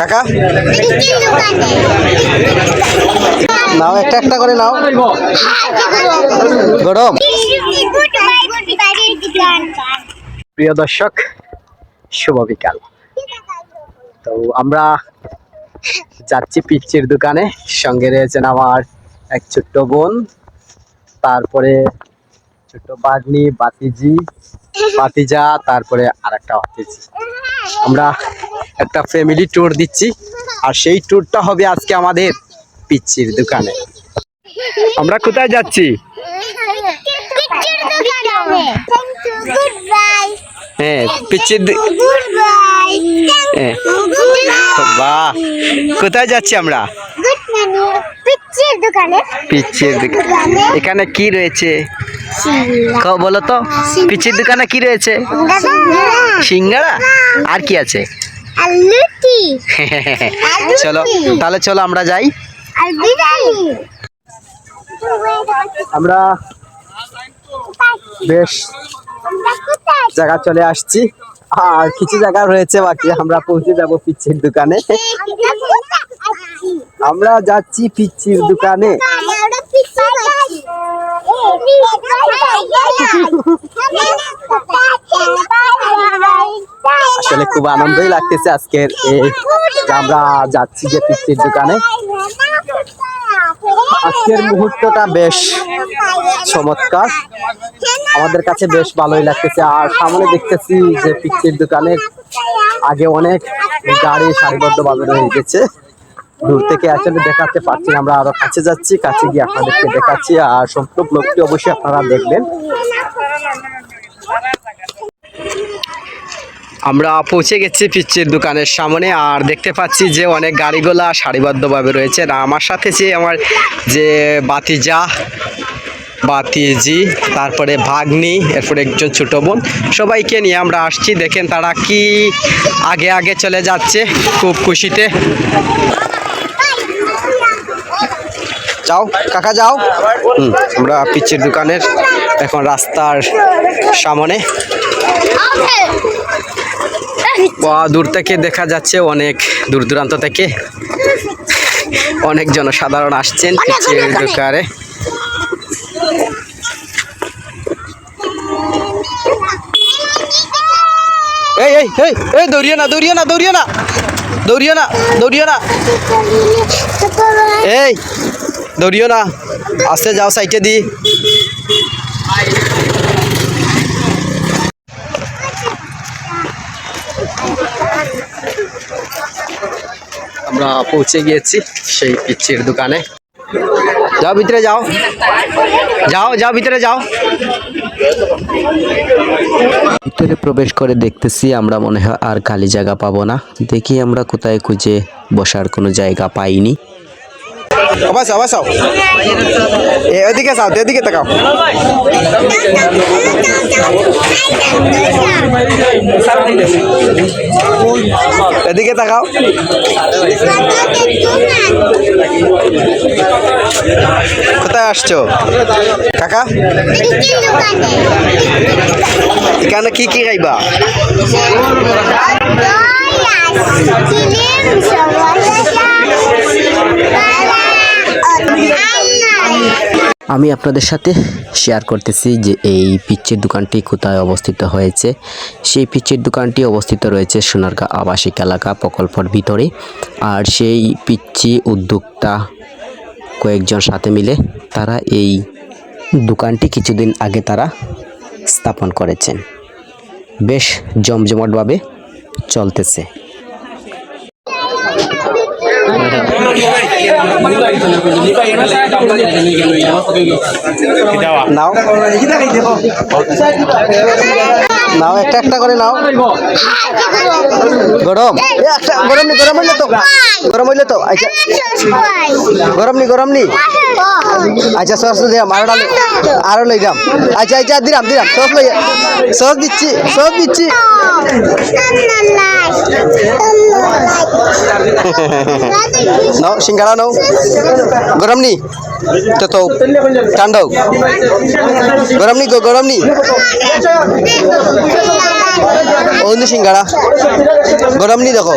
কাকা নাও একটা একটা করে নাও গরম। প্রিয় দর্শক শুভ বিকাল। তো আমরা যাচ্ছি পিচ্চির দোকানে, সঙ্গে রয়েছেন আমার এক ছোট্ট বোন, তারপরে ছোট্ট বাগনি বাতিজা, তারপরে আর একটা ভাতিজি। আমরা একটা ফ্যামিলি ট্যুর দিচ্ছি, আর সেই ট্যুরটা হবে আজকে আমাদের পিচ্চির দোকানে। আমরা কোথায় যাচ্ছি? হ্যাঁ, পিচ্চির বাহ, কোথায় যাচ্ছি আমরা? পিচ্চির দোকানে। এখানে কি রয়েছে বলো তো? পিচ্চির দোকানে কি রয়েছে? সিঙ্গারা। আর কি আছে? চলো তাহলে, চলো আমরা যাই। আমরা বেশ জায়গা চলে আসছি, আর কিছু জায়গা রয়েছে বাকি। আমরা পৌঁছে যাব পিচ্চির দোকানে। আমরা যাচ্ছি পিচ্চির দোকানে। আসলে খুব আনন্দই লাগতেছে আজকের আমরা যাচ্ছি যে পিচ্চির দোকানে। আজকের মুহূর্তটা বেশ চমৎকার, আমাদের কাছে বেশ ভালোই লাগতেছে। আর সামনে দেখতেছি যে পিচ্চির দোকানের আগে অনেক গাড়ি সারিবদ্ধভাবে রয়ে গেছে। দূর থেকে আসলে দেখাতে পারছি না, আমরা আরো কাছে যাচ্ছি, কাছে গিয়ে আপনাদেরকে দেখাচ্ছি। আর সম্পূর্ণ ব্লগটি অবশ্যই আপনারা দেখবেন। আমরা পৌঁছে গেছি পিচ্চির দোকানের সামনে, আর দেখতে পাচ্ছি যে অনেক গাড়িগুলা সারিবদ্ধভাবে রয়েছে। আর আমার সাথে যে আমার যে বাতিজি, তারপরে ভাগ্নি, এরপরে একজন ছোট বোন, সবাইকে নিয়ে আমরা আসছি। দেখেন তারা কি আগে আগে চলে যাচ্ছে খুব খুশিতে। যাও কাকা যাও। আমরা পিচ্চির দোকানের এখন রাস্তার সামনে। দূর থেকে দেখা যাচ্ছে অনেক দূর দূরান্ত থেকে অনেক জনসাধারণ আসছেন পিচ্চির দোকানে। এই এই এই এই দৌড়িও না, দৌড়িও না, দৌড়িও না, দৌড়িও না, দৌড়িও না, এই দৌড়িও না, আস্তে যাও, সাইডে দি। আমরা পৌঁছে গিয়েছি সেই পিচ্চির দোকানে। যাও ভিতরে যাও, যাও যাও ভিতরে যাও। ভিতরে প্রবেশ করে দেখতেছি আমরা মনে হয় আর খালি জায়গা পাবো না। দেখি আমরা কোথায় খুঁজে বসার কোনো জায়গা পাইনি। এদিকে যাও, এদিকে তাকাও। এদিকে তাকাও। কোথায় আসছো কাকা? এখানে কি কি খাইবা? আমি আপনাদের সাথে শেয়ার করতেছি যে এই পিচ্চির দোকানটি কোথায় অবস্থিত হয়েছে। সেই পিচ্চির দোকানটি অবস্থিত রয়েছে সোনারগাঁ আবাসিক এলাকা প্রকল্পের ভিতরে। আর সেই পিচ্চি উদ্যোক্তা কয়েকজন সাথে মিলে তারা এই দোকানটি কিছুদিন আগে তারা স্থাপন করেছেন। বেশ জমজমাটভাবে চলতেছে। নাও নাও একটা একটা করে নাও। গরম একটা গরম নি, গরম হইলে তো, গরম হইলে তো। আচ্ছা গরম নি আচ্ছা সস দিলাম, আরো লই যাম। আচ্ছা আচ্ছা দিলাম সস দিচ্ছি নাও সিঙ্গারা নাও। গরম নি তো ঠান্ডা গরম নি অন্য সিঙ্গারা গরম নি দেখো।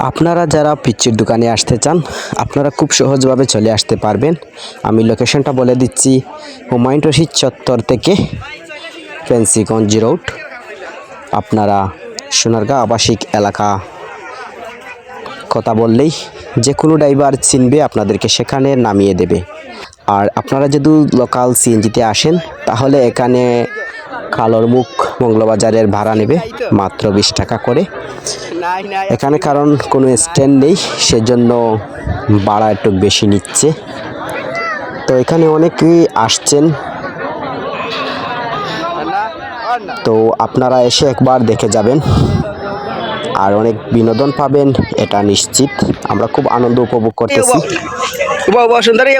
আপনারা যারা পিচ্চির দোকানে আসতে চান আপনারা খুব সহজভাবে চলে আসতে পারবেন। আমি লোকেশনটা বলে দিচ্ছি, হুমায়ুন রশিদ চত্বর থেকে ফেন্সিগঞ্জ রোড। আপনারা সোনারগাঁ আবাসিক এলাকা কথা বললেই যে কোনো ড্রাইভার চিনবে, আপনাদেরকে সেখানে নামিয়ে দেবে। আর আপনারা যদি লোকাল সিএনজিতে আসেন তাহলে এখানে কালোর মুখ মঙ্গলবাজারের ভাড়া নেবে মাত্র 20 টাকা করে। এখানে কারণ কোনো স্ট্যান্ড নেই সেজন্য ভাড়া একটু বেশি নিচ্ছে। তো এখানে অনেকেই আসছেন, তো আপনারা এসে একবার দেখে যাবেন আর অনেক বিনোদন পাবেন, এটা নিশ্চিত। আমরা খুব আনন্দ উপভোগ করতেছি। সুন্দর এই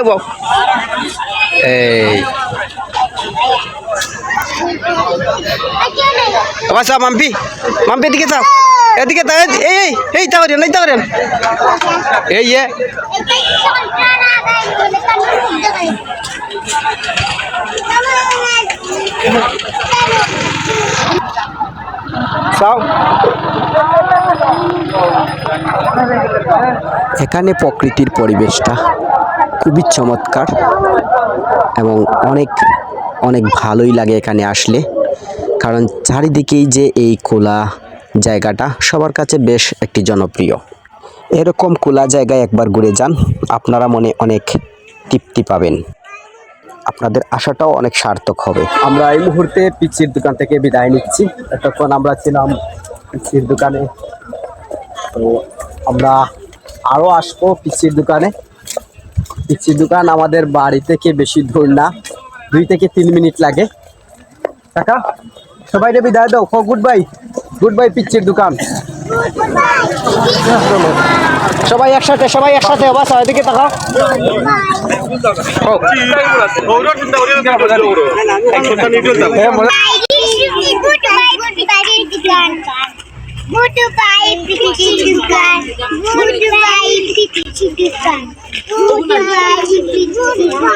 আচ্ছা মাম্পি মাম্পি এদিকে যাও, এদিকে তাও এই এই তাওরেন এই তাওরেন এই এখানে প্রকৃতির পরিবেশটা খুবই চমৎকার এবং অনেক অনেক ভালোই লাগে এখানে আসলে, কারণ চারিদিকেই যে এই খোলা জায়গাটা সবার কাছে বেশ একটি জনপ্রিয়। এরকম খোলা জায়গায় একবার ঘুরে যান, আপনারা মনে অনেক তৃপ্তি পাবেন, আপনাদের আশাটাও অনেক সার্থক হবে। আমরা এই মুহূর্তে পিচ্চির দোকান থেকে বিদায় নিচ্ছি। এতক্ষণ আমরা ছিলাম পিচ্চির দোকানে, তো আমরা আরও আসবো পিচ্চির দোকানে। পিচ্চির দোকান আমাদের বাড়ি থেকে বেশি দূর না, 2 থেকে 3 মিনিট লাগে। কাকা সবাই বিদায় দাও, গুড বাই, গুড বাই পিচ্চির দোকান। সবাই একসাথে, সবাই একসাথে বাস এদিকে তাকাও।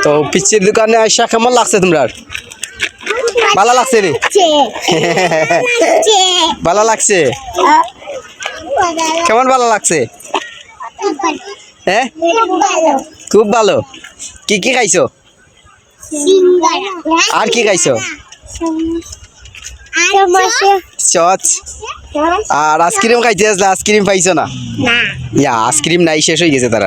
তো পিচ্চির দোকানে আইসা কেমন লাগছে তোমরা? ভালো লাগছে রে? ভালো লাগছে? কেমন ভালো লাগছে? হ্যাঁ খুব ভালো। কি কি খাইছো? আর কি খাইছো? চচ আর আইসক্রিম খাইতে আসলে আইসক্রিম পাইছো না? ইয়া আইসক্রিম নাই, শেষ হয়ে গেছে তার।